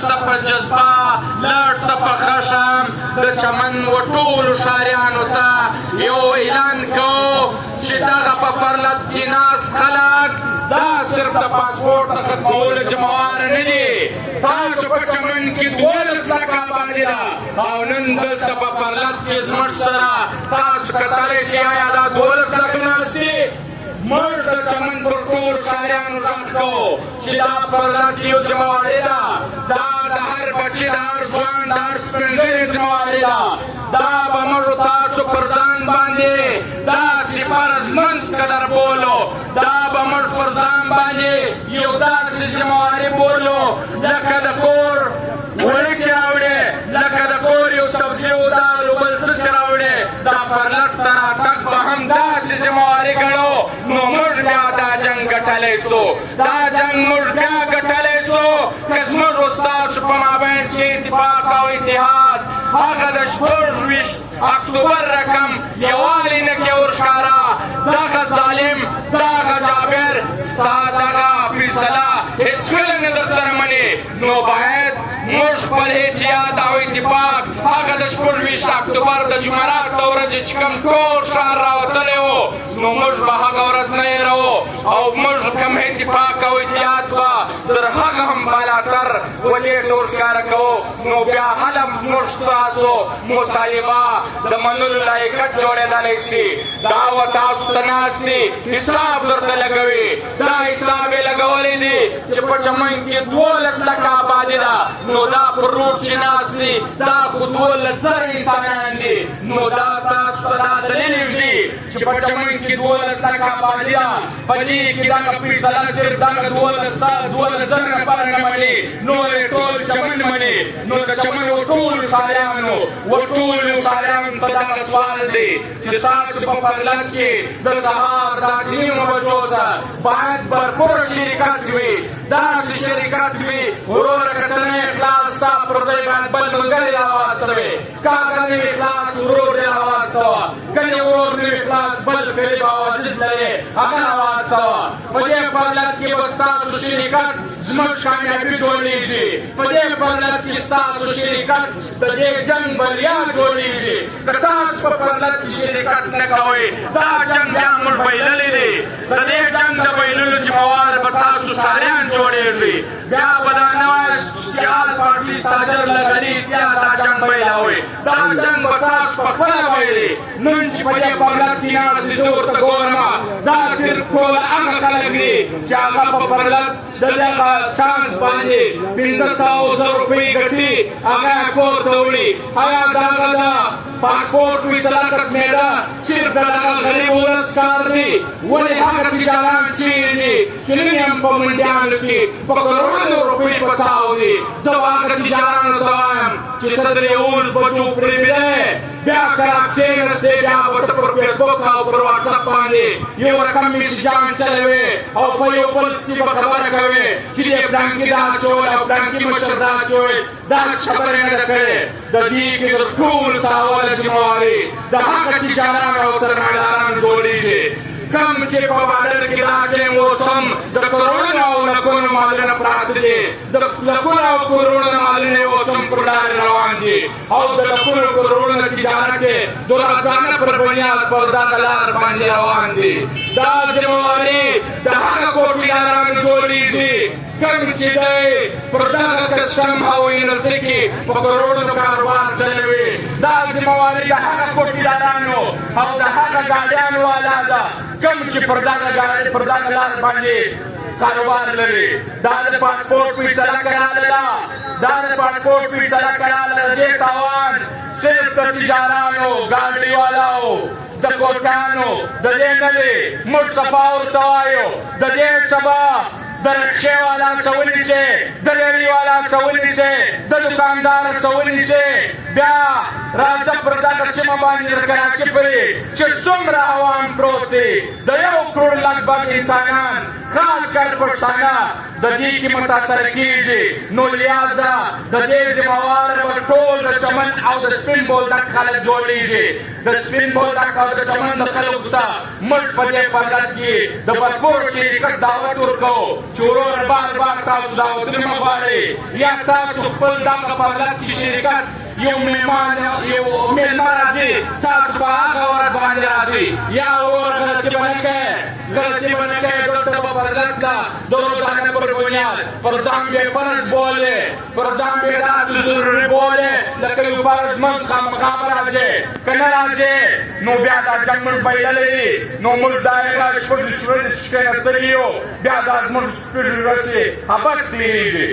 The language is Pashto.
سپه جذبه لاړ سپه خشم د چمن و ټولو ښاریانو ته یو اعلان کوو چې دغه په پرلت کې ناست خلک دا صرف د پاسپورټ د ختمولو جمعوار نه دي تاسو په چمن کې 12 لکه آبادي ده او نن دلته په پرلت کې زموږ سره تاسو کتلی شئ آیا دا 12 لکه ناست دي موږ د چمن پر ټولو ښاریانو غږ کوو چې دا پرلت یو ذمهواري ده دا د هر بچي د هر ځوان د هر سپین ږیري ذمهواري ده دا به موږ تاسو پر ځان باندې داسې فرضمنځ قدر بولو دا به موږ پر ځان باندې یو داسې ذمهواري بولو لکه د کور وړي چې راوړې لکه د کور یو سبزي و دال و بل څه چې راوړې دا پرلت ته راتګ به هم داسې ذمهواري ګڼو نو موږ بیا دا جنګ ګټلی څو دا جنګ موږ بیا ګټلی څو که زموږ ستاسو په مابین کې اتفاق او اتحاد هغه د 26 اکتوبر رقم یووالی نه کې ورښکاره دغه ظالم دغه جابر ستا دغه فیصله هېڅکله نه در سره مني نو باید موږ خپل احتیاط او اتفاق هغه د 26 اکتوبر د جمعرات د ورځې چې کوم ټول ښار راوتلی و نو موږ به هغه ورځ نه هېروو او موږ کوم اتفاق او اتحاد به تر هغه هم بالاتر ودې ته ورښکاره کوو نو بیا هله موږ ستاسو مطالبه د منلو لایقت جوړېدلی شي دا و تاسو ته ناست دي حساب درته لګوي دا حساب یې لګولی دی چې په چمن کې 12 لکه آبادي ده نو دا پر روډ چې ناست دي دا خو 12,000 انسانان دي نو دا تاسو ته دا دلیل ږدي چې په چمن کې 12 لکه آبادي ده په دې کې دغه فیصله صرف دغه 12,000 نفر نه مني نور یې ټول چمن مني نو د چمن و ټولو ښاریانو و ټولو ښاریانو ته دغه سوال دی چې تاسو په پرلت کې د سهار د 8 بجو څخه باید برپوره شرکت وي داسې شرکت وي وروره که ته نه اخلاص ستا پر ځای باید بل ملګری راواستوې که هغه نه وي اخلاص ورور دې راواستوه که دې ورور نه وي اخلاص بل قریب او عزیز لرې هغه راواستوه په دې پرلت کې به ستاسو شرکت زموږ کامیابي جوړېږي په دې پرلت کې ستاسو شرکت د دې جنګ بریا جوړېږي که تاسو په پرلت کې شرکت نه کوئ دا جنګ بیا موږ بایللی دی د دې جنګ د بایللو ذمهوار به تاسو ښاریان جوړېږي بیا به دا نه وایه سیال پارټي تاجر لغري بیا دا جنګ بایلوئ دا جنګ به تاسو پخپله بایلي نن چې په دې پرلت کې ناست دي زه ورته ګورم دا صرف ټول هغه خلک دي چې هغه په پرلت د دغه چانس باندې 500,000 روپۍ ګټي هغه یې کور ته وړي هغه دغه د پاسپورټ فیصله ختمېده صرف د دغه غریب ولس کار دی ولې هغه تجاران چیرې دي چې نن هم په منډیانو کې په کروڑونو روپۍ په څاو دي زه هغه تجارانو ته وایم چې ته د 11 بچو پرېږدی بیا کله کښېنستې بیا به ته پر فیسبوک او پر واټساپ باندې یو رقم میسجان چلوې او په یو بل څه به خبره کوې چې دې فلانکي دا چول او فلانکي مشر دا چول دا خبرې نه ده کړې د دې کې د ټولو ساواله ذمهواري د هغه تجاران او سرمایهداران جوړېږي کم چې په بادر کې دا ټیم اوس هم د کروڑونو او لکونو مالونه پراته دي د لکونو او کروڑونو مالونه اوس هم پر لارې روان دي او د لکونو کروڑونو تجارت یې د روزانه پر بنیاد پر دغه لار باندې روان دي دا ذمهواري د هغه کوټیدارانو جوړېږي کم چې دی پر دغه کسټم او انلسي کې په کروڑونو کاروبار چلوي دا ذمهواري د هغه کوټیدارانو او د هغه ګاډیانو والا ده کم چې پر دغه لار باندې کاروبار لري دا د پاسپورټ فیصله کړاله دا د پاسپورټ فیصله کړاله دې تاوان صرف د تجارانو ګاډي والاو د کوټانو د دې نه دی موږ صفا ورته وایو د دې سبا د رکشې والا څه ونیسئ د ریلي والا څه ونیسئ د دوکاندار څه ونیسئ بیا راځه پر دغه سیمه باندې د کراچۍ پورې چې څومره عوام پروت دی د 1 کروڑ لږ بږ انسانان خاص کر پښتانه د دې کې متاثره کېږي نو لہذا د دې ذمهوار به ټول د چمن او د سپین بولدک خلک جوړېږي د سپین بولدک او د چمن د خلکو څخه موږ په دې پرلت کې د برپور شرکت دعوت ورکوو چې ورور بار بار تاسو دعوتونه مه غواړئ یا تاسو خپل دغه په حالت کې شرکت یو میلمه راځي تاسو په هغه ورځ باندې راځي یا ورور غلطي به نه کوئ دلته به بدلت ده د روزانه پر بنیاد پر ځان به فرض بولې پر ځان به داسې ضروري بولې لکه یو فرض منځ خامخا به راځې که نه راځې نو بیا دا جنګ موږ بایللی نو موږ دایره شپږ شپږ چې کېناستلي یو بیا دا زموږ سپېږ رسي حبس تېرېږي